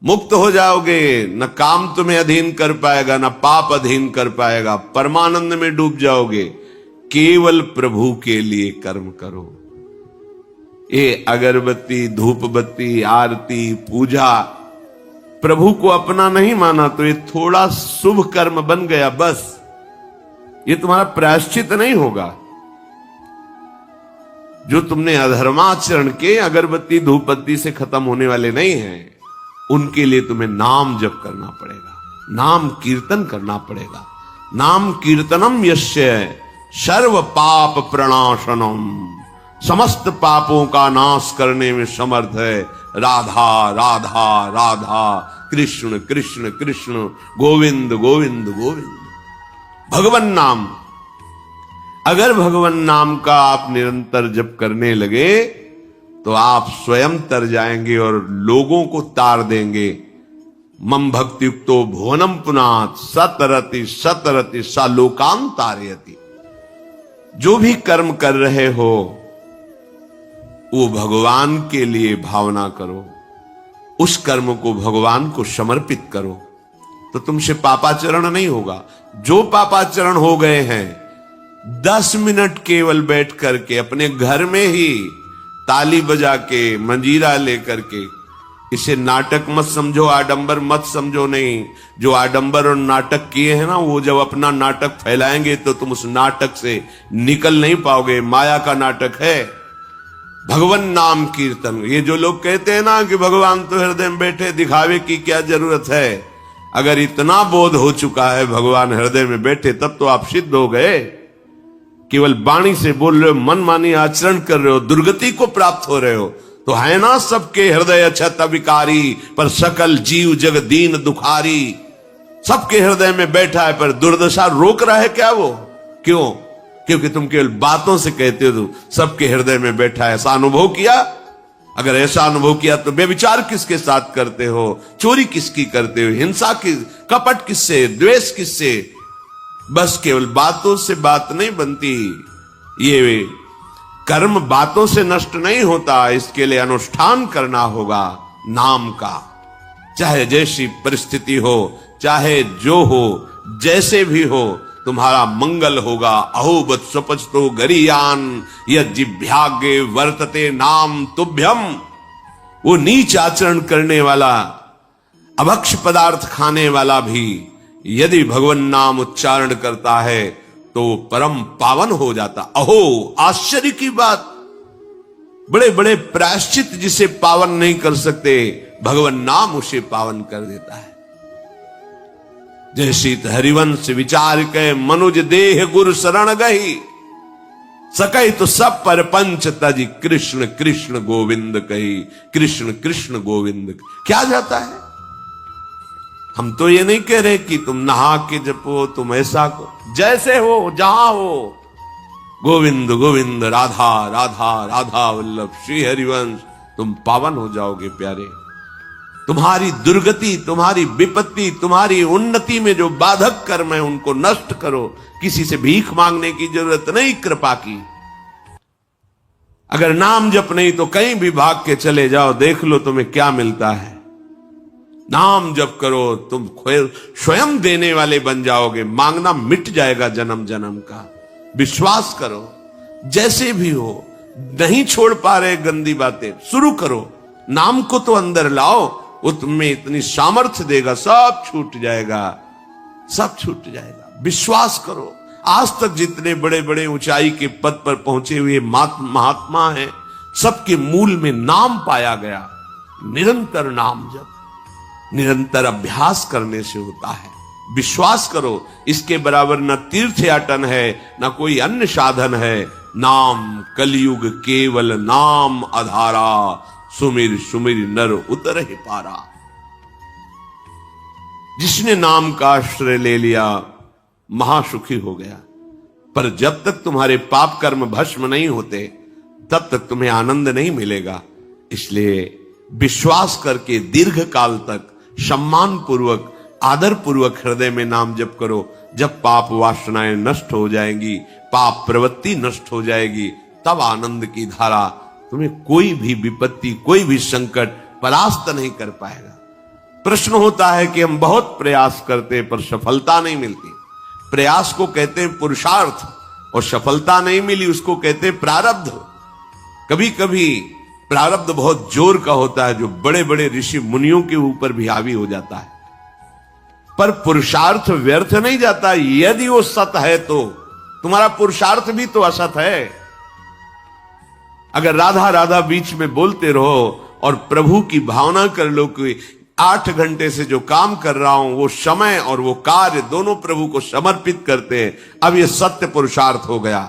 मुक्त हो जाओगे। न काम तुम्हें अधीन कर पाएगा, न पाप अधीन कर पाएगा, परमानंद में डूब जाओगे। केवल प्रभु के लिए कर्म करो। ये अगरबत्ती, धूप बत्ती, आरती, पूजा, प्रभु को अपना नहीं माना तो ये थोड़ा शुभ कर्म बन गया, बस। ये तुम्हारा प्रायश्चित नहीं होगा। जो तुमने अधर्माचरण के अगरबत्ती धूप बत्ती से खत्म होने वाले नहीं हैं, उनके लिए तुम्हें नाम जप करना पड़ेगा, नाम कीर्तन करना पड़ेगा। नाम कीर्तनम यस्य सर्व पाप प्रणाशनम, समस्त पापों का नाश करने में समर्थ है। राधा राधा राधा, कृष्ण कृष्ण कृष्ण, गोविंद गोविंद गोविंद। भगवन नाम, अगर भगवन नाम का आप निरंतर जप करने लगे तो आप स्वयं तर जाएंगे और लोगों को तार देंगे। मम भक्ति युक्तो भुवनम पुनात सतरति सतरति सा लोकान तारयति। जो भी कर्म कर रहे हो वो भगवान के लिए भावना करो, उस कर्म को भगवान को समर्पित करो, तो तुमसे पापाचरण नहीं होगा। जो पापाचरण हो गए हैं, 10 मिनट केवल बैठ करके अपने घर में ही ताली बजा के, मंजीरा लेकर के, इसे नाटक मत समझो, आडंबर मत समझो। नहीं, जो आडंबर और नाटक किए हैं ना, वो जब अपना नाटक फैलाएंगे तो तुम उस नाटक से निकल नहीं पाओगे। माया का नाटक है। भगवान नाम कीर्तन। ये जो लोग कहते हैं ना कि भगवान तो हृदय में बैठे, दिखावे की क्या जरूरत है। अगर इतना बोध हो चुका है भगवान हृदय में बैठे, तब तो आप सिद्ध हो गए। केवल वाणी से बोल रहे हो, मन मानी आचरण कर रहे हो, दुर्गति को प्राप्त हो रहे हो, तो है ना सबके हृदय अछत विकारी, पर सकल जीव जग दीन दुखारी। सबके हृदय में बैठा है, पर दुर्दशा रोक रहा है क्या वो? क्यों? क्योंकि तुम केवल बातों से कहते हो सबके हृदय में बैठा है। ऐसा अनुभव किया? अगर ऐसा अनुभव किया तो बेविचार किसके साथ करते हो, चोरी किसकी करते हो, हिंसा की, कपट किससे, द्वेष किससे? बस केवल बातों से बात नहीं बनती। ये कर्म बातों से नष्ट नहीं होता, इसके लिए अनुष्ठान करना होगा नाम का। चाहे जैसी परिस्थिति हो, चाहे जो हो, जैसे भी हो, तुम्हारा मंगल होगा। अहोबत स्वपचतो गरियान यज्जिभ्यागे वर्तते नाम तुभ्यम। वो नीच आचरण करने वाला, अभक्ष पदार्थ खाने वाला भी यदि भगवान नाम उच्चारण करता है तो परम पावन हो जाता। अहो, आश्चर्य की बात! बड़े बड़े प्रायश्चित जिसे पावन नहीं कर सकते, भगवान नाम उसे पावन कर देता है। जैसी हरिवंश विचार के मनुज देह गुरु शरण गही, सकई तो सब पर पंच तजी कृष्ण कृष्ण गोविंद कही। कृष्ण कृष्ण गोविंद क्या जाता है? हम तो ये नहीं कह रहे कि तुम नहा के जपो, तुम ऐसा को, जैसे हो, जहां हो, गोविंद गोविंद, राधा राधा राधा वल्लभ श्री हरिवंश, तुम पावन हो जाओगे प्यारे। तुम्हारी दुर्गति, तुम्हारी विपत्ति, तुम्हारी उन्नति में जो बाधक कर्म है उनको नष्ट करो। किसी से भीख मांगने की जरूरत नहीं, कृपा की। अगर नाम जप नहीं तो कहीं भी भाग के चले जाओ, देख लो तुम्हें क्या मिलता है। नाम जप करो, तुम स्वयं देने वाले बन जाओगे। मांगना मिट जाएगा जन्म जन्म का। विश्वास करो, जैसे भी हो। नहीं छोड़ पा रहे गंदी बातें, शुरू करो। नाम को तो अंदर लाओ, वो तुम्हें इतनी सामर्थ्य देगा, सब छूट जाएगा, सब छूट जाएगा। विश्वास करो। आज तक जितने बड़े बड़े ऊंचाई के पद पर पहुंचे हुए महात्मा हैं, सबके मूल में नाम पाया गया। निरंतर नाम जप, निरंतर अभ्यास करने से होता है। विश्वास करो, इसके बराबर न तीर्थ याटन है, न कोई अन्य साधन है। नाम कलयुग केवल नाम आधारा, सुमिर सुमिर नर उतर ही पारा। जिसने नाम का आश्रय ले लिया महासुखी हो गया। पर जब तक तुम्हारे पाप कर्म भस्म नहीं होते, तब तक तुम्हें आनंद नहीं मिलेगा। इसलिए विश्वास करके दीर्घ काल तक सम्मान पूर्वक, आदर पूर्वक हृदय में नाम जप करो। जब पाप वासनाएं नष्ट हो जाएंगी, पाप प्रवृत्ति नष्ट हो जाएगी, तब आनंद की धारा, तुम्हें कोई भी विपत्ति, कोई भी संकट परास्त नहीं कर पाएगा। प्रश्न होता है कि हम बहुत प्रयास करते पर सफलता नहीं मिलती। प्रयास को कहते हैं पुरुषार्थ, और सफलता नहीं मिली उसको कहते हैं प्रारब्ध। कभी कभी प्रारब्ध बहुत जोर का होता है, जो बड़े बड़े ऋषि मुनियों के ऊपर भी हावी हो जाता है। पर पुरुषार्थ व्यर्थ नहीं जाता। यदि वो सत है तो तुम्हारा पुरुषार्थ भी तो असत है। अगर राधा राधा बीच में बोलते रहो और प्रभु की भावना कर लो कि 8 घंटे से जो काम कर रहा हूं वो समय और वो कार्य दोनों प्रभु को समर्पित करते हैं, अब ये सत्य पुरुषार्थ हो गया।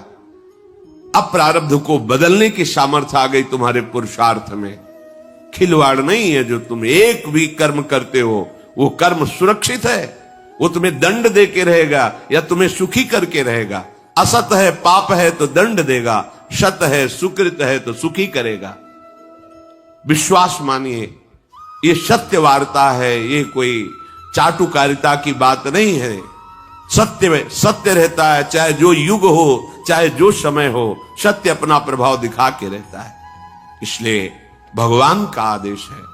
अब प्रारब्ध को बदलने की सामर्थ्य आ गई तुम्हारे पुरुषार्थ में। खिलवाड़ नहीं है जो तुम एक भी कर्म करते हो वो कर्म सुरक्षित है, वो तुम्हें दंड दे के रहेगा या तुम्हें सुखी करके रहेगा। असत है, पाप है तो दंड देगा, सत है, सुकृत है तो सुखी करेगा। विश्वास मानिए, ये सत्य वार्ता है, ये कोई चाटुकारिता की बात नहीं है। सत्य रहता है, चाहे जो युग हो, चाहे जो समय हो, सत्य अपना प्रभाव दिखा के रहता है। इसलिए भगवान का आदेश है,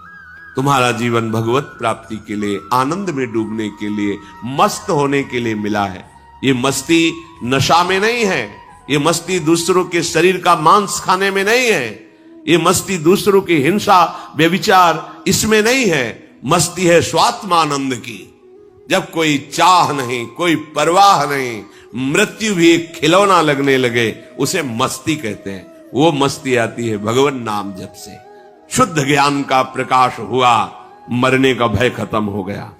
तुम्हारा जीवन भगवत प्राप्ति के लिए, आनंद में डूबने के लिए, मस्त होने के लिए मिला है। ये मस्ती नशा में नहीं है, ये मस्ती दूसरों के शरीर का मांस खाने में नहीं है, ये मस्ती दूसरों की हिंसा व्यभिचार इसमें नहीं है। मस्ती है स्वात्मानंद की। जब कोई चाह नहीं, कोई परवाह नहीं, मृत्यु भी एक खिलौना लगने लगे, उसे मस्ती कहते हैं। वो मस्ती आती है भगवान नाम जप से। शुद्ध ज्ञान का प्रकाश हुआ, मरने का भय खत्म हो गया,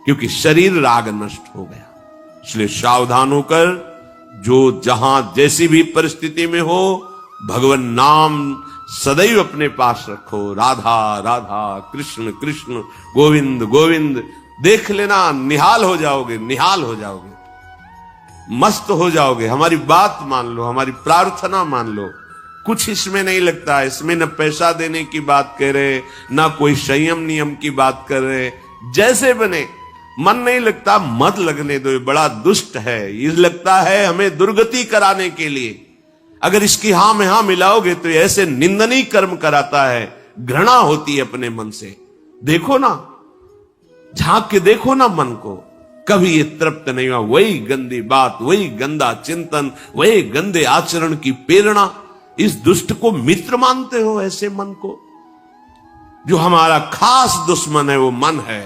क्योंकि शरीर राग नष्ट हो गया। इसलिए सावधान होकर जो जहां जैसी भी परिस्थिति में हो, भगवान नाम सदैव अपने पास रखो। राधा राधा, कृष्ण कृष्ण, गोविंद गोविंद। देख लेना, निहाल हो जाओगे, निहाल हो जाओगे, मस्त हो जाओगे। हमारी बात मान लो, हमारी प्रार्थना मान लो, कुछ इसमें नहीं लगता। इसमें न पैसा देने की बात कर रहे, ना कोई संयम नियम की बात कर रहे। जैसे बने, मन नहीं लगता मत लगने दो, ये बड़ा दुष्ट है, ये लगता है हमें दुर्गति कराने के लिए। अगर इसकी हां में हां मिलाओगे तो ऐसे निंदनीय कर्म कराता है, घृणा होती है अपने मन से। देखो ना, झांक के देखो ना मन को, कभी ये तृप्त नहीं हुआ। वही गंदी बात, वही गंदा चिंतन, वही गंदे आचरण की प्रेरणा। इस दुष्ट को मित्र मानते हो, ऐसे मन को। जो हमारा खास दुश्मन है वो मन है।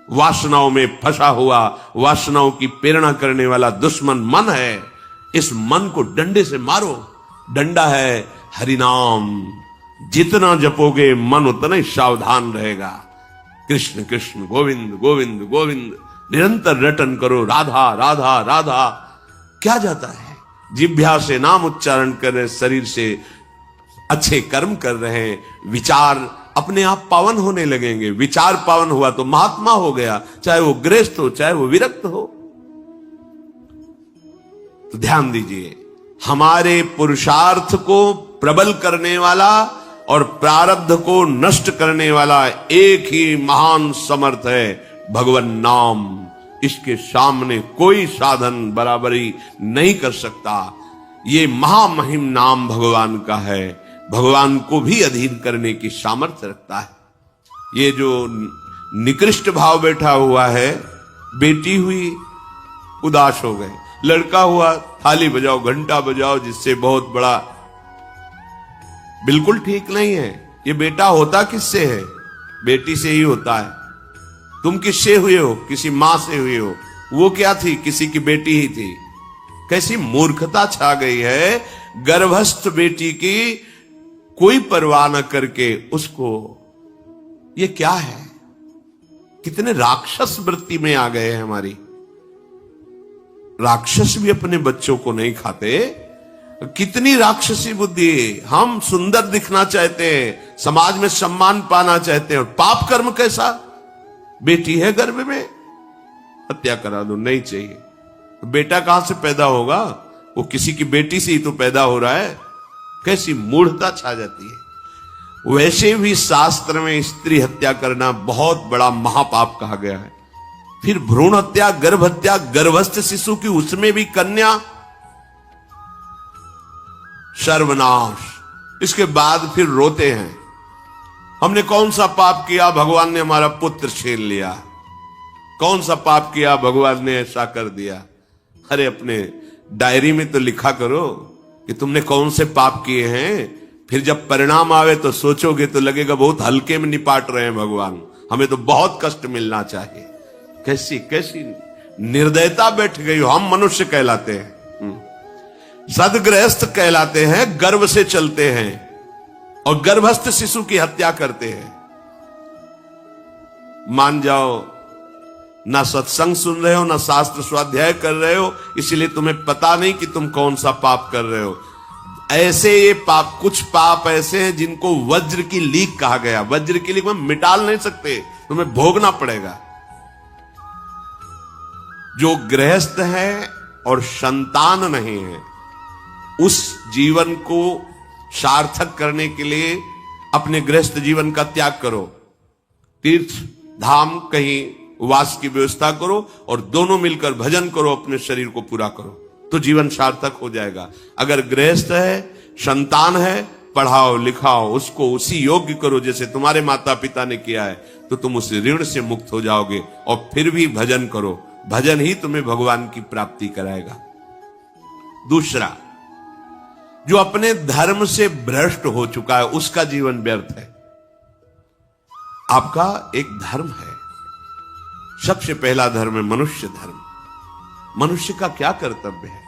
वासनाओं में फंसा हुआ, वासनाओं की प्रेरणा करने वाला दुश्मन मन है। इस मन को डंडे से मारो। डंडा है हरिनाम। जितना जपोगे मन उतना ही सावधान रहेगा। कृष्ण कृष्ण, गोविंद गोविंद गोविंद, निरंतर रटन करो। राधा राधा राधा। क्या जाता है? जिह्वा से नाम उच्चारण कर रहे, शरीर से अच्छे कर्म कर रहे हैं, विचार अपने आप पावन होने लगेंगे। विचार पावन हुआ तो महात्मा हो गया, चाहे वो गृहस्थ हो, चाहे वो विरक्त हो। तो ध्यान दीजिए, हमारे पुरुषार्थ को प्रबल करने वाला और प्रारब्ध को नष्ट करने वाला एक ही महान समर्थ है, भगवान नाम। इसके सामने कोई साधन बराबरी नहीं कर सकता। ये महामहिम नाम भगवान का है, भगवान को भी अधीन करने की सामर्थ्य रखता है। ये जो निकृष्ट भाव बैठा हुआ है, बेटी हुई उदास हो गए, लड़का हुआ थाली बजाओ, घंटा बजाओ, जिससे बहुत बड़ा, बिल्कुल ठीक नहीं है। ये बेटा होता किससे है? बेटी से ही होता है। तुम किससे हुए हो? किसी मां से हुए हो। वो क्या थी? किसी की बेटी ही थी। कैसी मूर्खता छा गई है, गर्भस्थ बेटी की कोई परवाह न करके उसको, ये क्या है? कितने राक्षस वृत्ति में आ गए हैं हमारी। राक्षस भी अपने बच्चों को नहीं खाते। कितनी राक्षसी बुद्धि। हम सुंदर दिखना चाहते हैं, समाज में सम्मान पाना चाहते हैं, और पाप कर्म कैसा? बेटी है गर्भ में, हत्या करा दो, नहीं चाहिए। बेटा कहां से पैदा होगा? वो किसी की बेटी से ही तो पैदा हो रहा है। कैसी मूढ़ता छा जाती है। वैसे भी शास्त्र में स्त्री हत्या करना बहुत बड़ा महापाप कहा गया है। फिर भ्रूण हत्या, गर्भ हत्या, गर्भस्थ शिशु की, उसमें भी कन्या, सर्वनाश। इसके बाद फिर रोते हैं हमने कौन सा पाप किया, भगवान ने हमारा पुत्र छीन लिया, कौन सा पाप किया, भगवान ने ऐसा कर दिया। अरे अपने डायरी में तो लिखा करो कि तुमने कौन से पाप किए हैं, फिर जब परिणाम आवे तो सोचोगे तो लगेगा बहुत हल्के में निपाट रहे हैं भगवान, हमें तो बहुत कष्ट मिलना चाहिए। कैसी कैसी निर्दयता बैठ गई हो। हम मनुष्य कहलाते हैं, सदगृहस्थ कहलाते हैं, गर्भ से चलते हैं और गर्भस्थ शिशु की हत्या करते हैं। मान जाओ, ना सत्संग सुन रहे हो, ना शास्त्र स्वाध्याय कर रहे हो, इसलिए तुम्हें पता नहीं कि तुम कौन सा पाप कर रहे हो। ऐसे ये पाप, कुछ पाप ऐसे हैं जिनको वज्र की लीक कहा गया। वज्र की लीक में मिटाल नहीं सकते, तुम्हें भोगना पड़ेगा। जो गृहस्थ है और संतान नहीं है, उस जीवन को सार्थक करने के लिए अपने गृहस्थ जीवन का त्याग करो, तीर्थ धाम कहीं वास की व्यवस्था करो और दोनों मिलकर भजन करो, अपने शरीर को पूरा करो, तो जीवन सार्थक हो जाएगा। अगर गृहस्थ है, संतान है, पढ़ाओ लिखाओ, उसको उसी योग्य करो जैसे तुम्हारे माता पिता ने किया है, तो तुम उस ऋण से मुक्त हो जाओगे। और फिर भी भजन करो, भजन ही तुम्हें भगवान की प्राप्ति कराएगा। दूसरा, जो अपने धर्म से भ्रष्ट हो चुका है उसका जीवन व्यर्थ है। आपका एक धर्म है, सबसे पहला धर्म है मनुष्य धर्म। मनुष्य का क्या कर्तव्य है?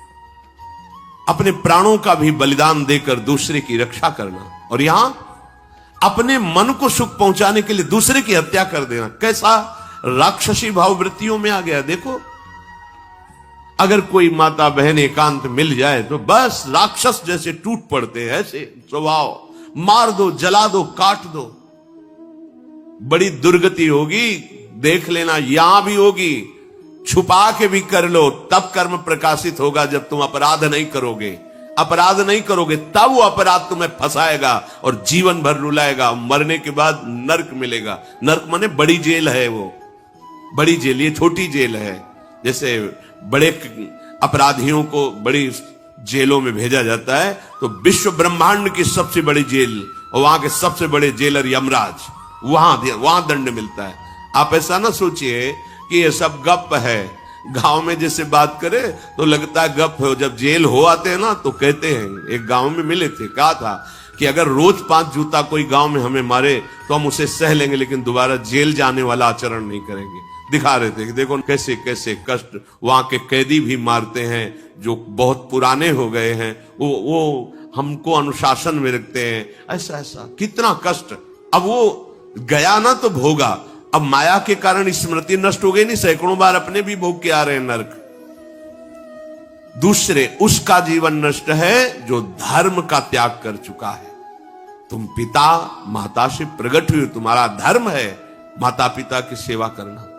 अपने प्राणों का भी बलिदान देकर दूसरे की रक्षा करना, और यहां अपने मन को सुख पहुंचाने के लिए दूसरे की हत्या कर देना। कैसा राक्षसी भाव वृत्तियों में आ गया। देखो, अगर कोई माता बहन एकांत मिल जाए तो बस राक्षस जैसे टूट पड़ते हैं, ऐसे स्वभाव, मार दो, जला दो, काट दो। बड़ी दुर्गति होगी, देख लेना, यहां भी होगी। छुपा के भी कर लो, तब कर्म प्रकाशित होगा। जब तुम अपराध नहीं करोगे, अपराध नहीं करोगे, तब वो अपराध तुम्हें फंसाएगा और जीवन भर रुलाएगा। मरने के बाद नर्क मिलेगा। नर्क माने बड़ी जेल है, वो बड़ी जेल, ये छोटी जेल है। जैसे बड़े अपराधियों को बड़ी जेलों में भेजा जाता है, तो विश्व ब्रह्मांड की सबसे बड़ी जेल और वहां के सबसे बड़े जेलर यमराज, वहां दंड मिलता है। आप ऐसा ना सोचिए कि ये सब गप है। गांव में जैसे बात करे तो लगता है गप है, जब जेल हो आते हैं ना तो कहते हैं। एक गांव में मिले थे, कहा था कि अगर रोज 5 जूता कोई गांव में हमें मारे तो हम उसे सह लेंगे, लेकिन दोबारा जेल जाने वाला आचरण नहीं करेंगे। दिखा रहे थे कि देखो कैसे कैसे कष्ट वहां के कैदी भी मारते हैं जो बहुत पुराने हो गए हैं, वो हमको अनुशासन में रखते हैं। ऐसा ऐसा कितना कष्ट। अब वो गया ना तो भोगा, अब माया के कारण स्मृति नष्ट हो गई नहीं, सैकड़ों बार अपने भी भोग के आ रहे हैं नरक। दूसरे, उसका जीवन नष्ट है जो धर्म का त्याग कर चुका है। तुम पिता माता से प्रकट हुए, तुम्हारा धर्म है माता पिता की सेवा करना।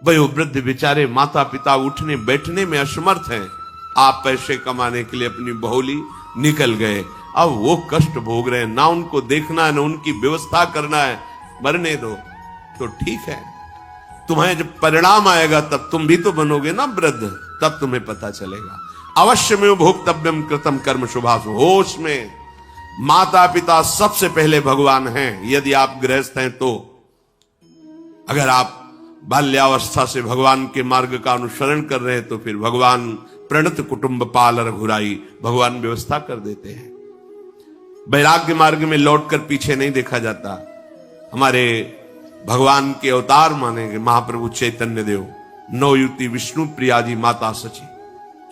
वयोवृद्ध बेचारे माता पिता उठने बैठने में असमर्थ हैं, आप पैसे कमाने के लिए अपनी बहुली निकल गए, अब वो कष्ट भोग रहे हैं। ना उनको देखना है, ना उनकी व्यवस्था करना है, मरने दो तो ठीक है। तुम्हें जब परिणाम आएगा तब तुम भी तो बनोगे ना वृद्ध, तब तुम्हें पता चलेगा। अवश्य में भोक्तव्यम कृतम कर्म शुभाशु। होश में, माता पिता सबसे पहले भगवान हैं यदि आप गृहस्थ हैं तो। अगर आप बाल्यावस्था से भगवान के मार्ग का अनुसरण कर रहे हैं तो फिर भगवान प्रणत कुटुंब पाल रघुराई, भगवान व्यवस्था कर देते हैं। वैराग्य मार्ग में लौटकर पीछे नहीं देखा जाता। हमारे भगवान के अवतार मानेंगे महाप्रभु चैतन्य देव, नवयुति विष्णु प्रिया जी माता सची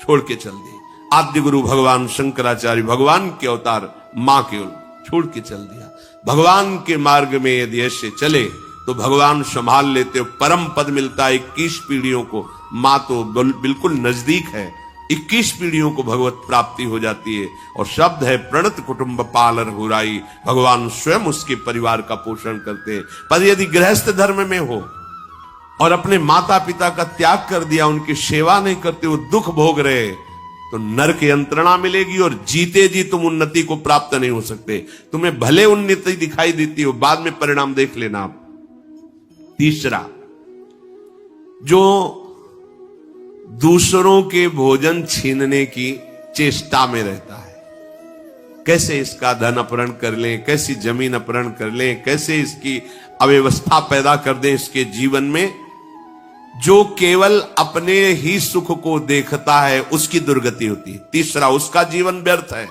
छोड़ के चल दी। आद्य गुरु भगवान शंकराचार्य भगवान के अवतार मां के छोड़ के चल दिया। भगवान के मार्ग में यदि ऐसे चले तो भगवान संभाल लेते हो, परम पद मिलता है 21 पीढ़ियों को। मां तो बिल्कुल नजदीक है, 21 पीढ़ियों को भगवत प्राप्ति हो जाती है। और शब्द है प्रणत कुटुंब पाल रघुराई, भगवान स्वयं उसके परिवार का पोषण करते हैं। पर यदि गृहस्थ धर्म में हो और अपने माता पिता का त्याग कर दिया, उनकी सेवा नहीं करते, वो दुख भोग रहे, तो नरक यंत्रणा मिलेगी और जीते जी तुम उन्नति को प्राप्त नहीं हो सकते। तुम्हें भले उन्नति दिखाई देती हो, बाद में परिणाम देख लेना आप। तीसरा, जो दूसरों के भोजन छीनने की चेष्टा में रहता है, कैसे इसका धन अपहरण कर लें, कैसी जमीन अपहरण कर लें, कैसे इसकी अव्यवस्था पैदा कर दें इसके जीवन में। जो केवल अपने ही सुख को देखता है उसकी दुर्गति होती है। तीसरा, उसका जीवन व्यर्थ है।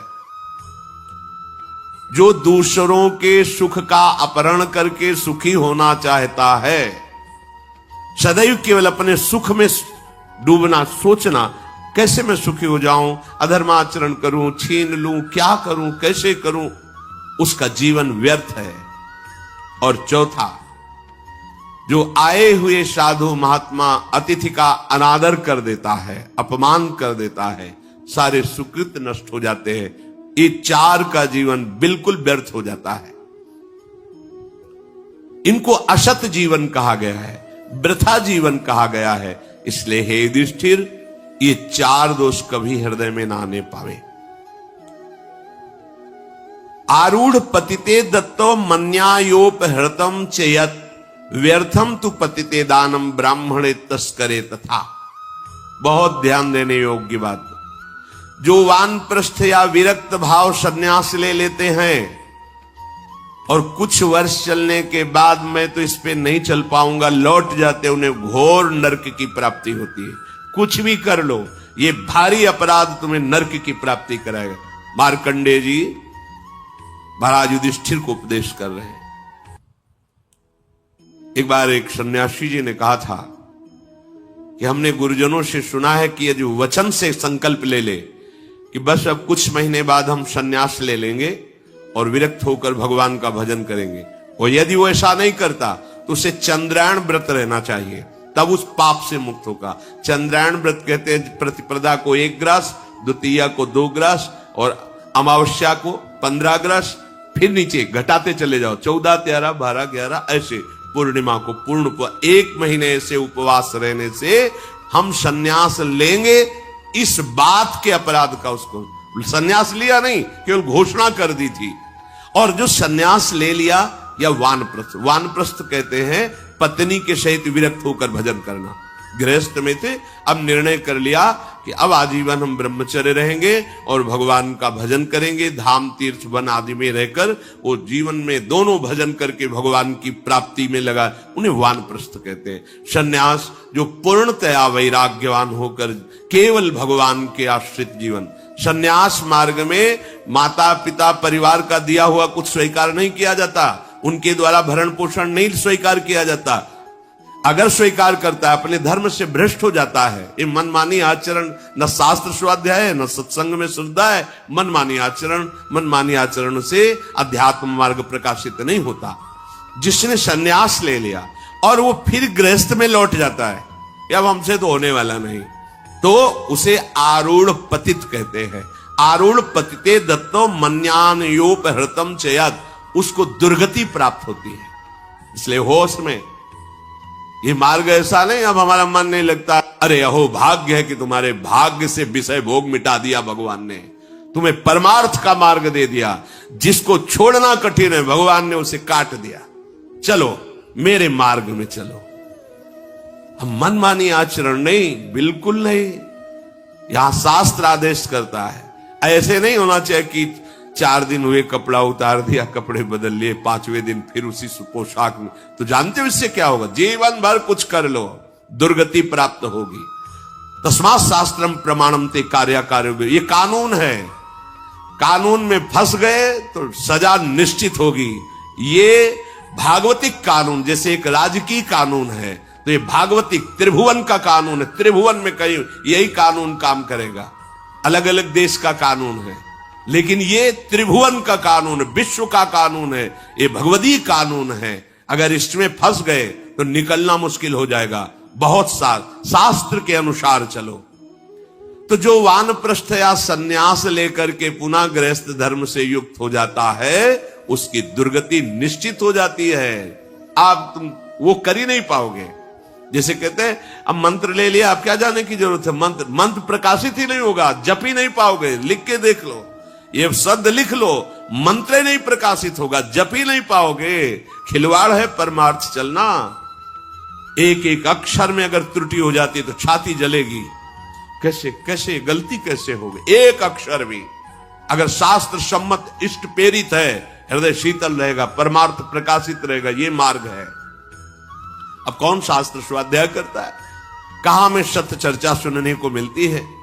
जो दूसरों के सुख का अपहरण करके सुखी होना चाहता है, सदैव केवल अपने सुख में डूबना, सोचना कैसे मैं सुखी हो जाऊं, अधर्माचरण करूं, छीन लूं, क्या करूं, कैसे करूं, उसका जीवन व्यर्थ है। और चौथा, जो आए हुए साधु महात्मा अतिथि का अनादर कर देता है, अपमान कर देता है, सारे सुकृत नष्ट हो जाते हैं। ये चार का जीवन बिल्कुल व्यर्थ हो जाता है। इनको असत जीवन कहा गया है, वृथा जीवन कहा गया है। इसलिए हे युधिष्ठिर, ये चार दोष कभी हृदय में ना आने पावे। आरूढ़ पतिते दत्तो मन्यायोपहृतम चेयत व्यर्थम तु पतिते दानम ब्राह्मणे तस्करे तथा। बहुत ध्यान देने योग्य बात। जो वानप्रस्थ या विरक्त भाव संन्यास ले लेते हैं और कुछ वर्ष चलने के बाद मैं तो इस पे नहीं चल पाऊंगा लौट जाते, उन्हें घोर नरक की प्राप्ति होती है। कुछ भी कर लो, ये भारी अपराध तुम्हें नरक की प्राप्ति कराएगा। मार्कंडेय जी महाराज युधिष्ठिर को उपदेश कर रहे हैं। एक बार एक सन्यासी जी ने कहा था कि हमने गुरुजनों से सुना है कि यदि वचन से संकल्प ले ले कि बस अब कुछ महीने बाद हम सन्यास ले लेंगे और विरक्त होकर भगवान का भजन करेंगे, और यदि वो ऐसा नहीं करता तो उसे चंद्रायण व्रत रहना चाहिए, तब उस पाप से मुक्त होगा। चंद्रायण व्रत कहते हैं प्रतिपदा को 1 ग्रास, द्वितीया को 2 ग्रास और अमावस्या को 15 ग्रास, फिर नीचे घटाते चले जाओ 14, 13, 12, 11 ऐसे पूर्णिमा को पूर्ण 1 महीने से उपवास रहने से हम सन्यास लेंगे। इस बात के अपराध का उसको सन्यास लिया नहीं, केवल घोषणा कर दी थी। और जो सन्यास ले लिया या वानप्रस्थ, वानप्रस्थ कहते हैं पत्नी के सहित विरक्त होकर भजन करना। गृहस्थ में थे, अब निर्णय कर लिया कि अब आजीवन हम ब्रह्मचर्य रहेंगे और भगवान का भजन करेंगे, धाम तीर्थ वन आदि में रहकर वो जीवन में दोनों भजन करके भगवान की प्राप्ति में लगा, उन्हें वानप्रस्थ कहते हैं। सन्यास जो पूर्णतया वैराग्यवान होकर केवल भगवान के आश्रित जीवन। सन्यास मार्ग में माता पिता परिवार का दिया हुआ कुछ स्वीकार नहीं किया जाता, उनके द्वारा भरण पोषण नहीं स्वीकार किया जाता। अगर स्वीकार करता है अपने धर्म से भ्रष्ट हो जाता है। ये मनमानी आचरण, न शास्त्र स्वाध्याय है न सत्संग में श्रद्धा है। मनमानी आचरण से अध्यात्म मार्ग प्रकाशित नहीं होता। जिसने सन्यास ले लिया और वो फिर गृहस्थ में लौट जाता है, अब हमसे तो होने वाला नहीं, तो उसे आरूढ़ पतित कहते हैं। आरूढ़ पतिते दत्तो मन्यानयोपहृतम चेयत, उसको दुर्गति प्राप्त होती है। इसलिए होश में ये मार्ग ऐसा नहीं अब हमारा मन नहीं लगता, अरे अहो भाग्य है कि तुम्हारे भाग्य से विषय भोग मिटा दिया भगवान ने, तुम्हें परमार्थ का मार्ग दे दिया। जिसको छोड़ना कठिन है भगवान ने उसे काट दिया, चलो मेरे मार्ग में चलो। हम मनमानी आचरण नहीं, बिल्कुल नहीं। यहां शास्त्र आदेश करता है, ऐसे नहीं होना चाहिए कि 4 दिन हुए कपड़ा उतार दिया, कपड़े बदल लिए, 5वें दिन फिर उसी पोशाक में। तो जानते हो इससे क्या होगा? जीवन भर कुछ कर लो, दुर्गति प्राप्त होगी। तस्मात् शास्त्रम प्रमाणम ते कार्याकार्यो, ये कानून है। कानून में फंस गए तो सजा निश्चित होगी। ये भागवतिक कानून जैसे एक राजकीय कानून है, तो ये भागवतिक त्रिभुवन का कानून है। त्रिभुवन में कहीं यही कानून काम करेगा। अलग अलग देश का कानून है, लेकिन ये त्रिभुवन का कानून है, विश्व का कानून है, ये भगवदीय कानून है। अगर इसमें फंस गए तो निकलना मुश्किल हो जाएगा। बहुत शास्त्र के अनुसार चलो। तो जो वानप्रस्थ या सन्यास लेकर के पुनः गृहस्थ धर्म से युक्त हो जाता है, उसकी दुर्गति निश्चित हो जाती है। आप तुम वो कर ही नहीं पाओगे। जैसे कहते हैं अब मंत्र ले लिया, अब क्या जाने की जरूरत है। मंत्र प्रकाशित ही नहीं होगा, जप ही नहीं पाओगे। लिख के देख लो, ये शब्द लिख लो, मंत्र नहीं प्रकाशित होगा, जप ही नहीं पाओगे। खिलवाड़ है परमार्थ चलना। एक एक अक्षर में अगर त्रुटि हो जाती है तो छाती जलेगी। कैसे गलती कैसे होगी? एक अक्षर भी अगर शास्त्र सम्मत इष्ट प्रेरित है, हृदय शीतल रहेगा, परमार्थ प्रकाशित रहेगा, ये मार्ग है। अब कौन शास्त्र स्वाध्याय करता है? कहां में सत्य चर्चा सुनने को मिलती है?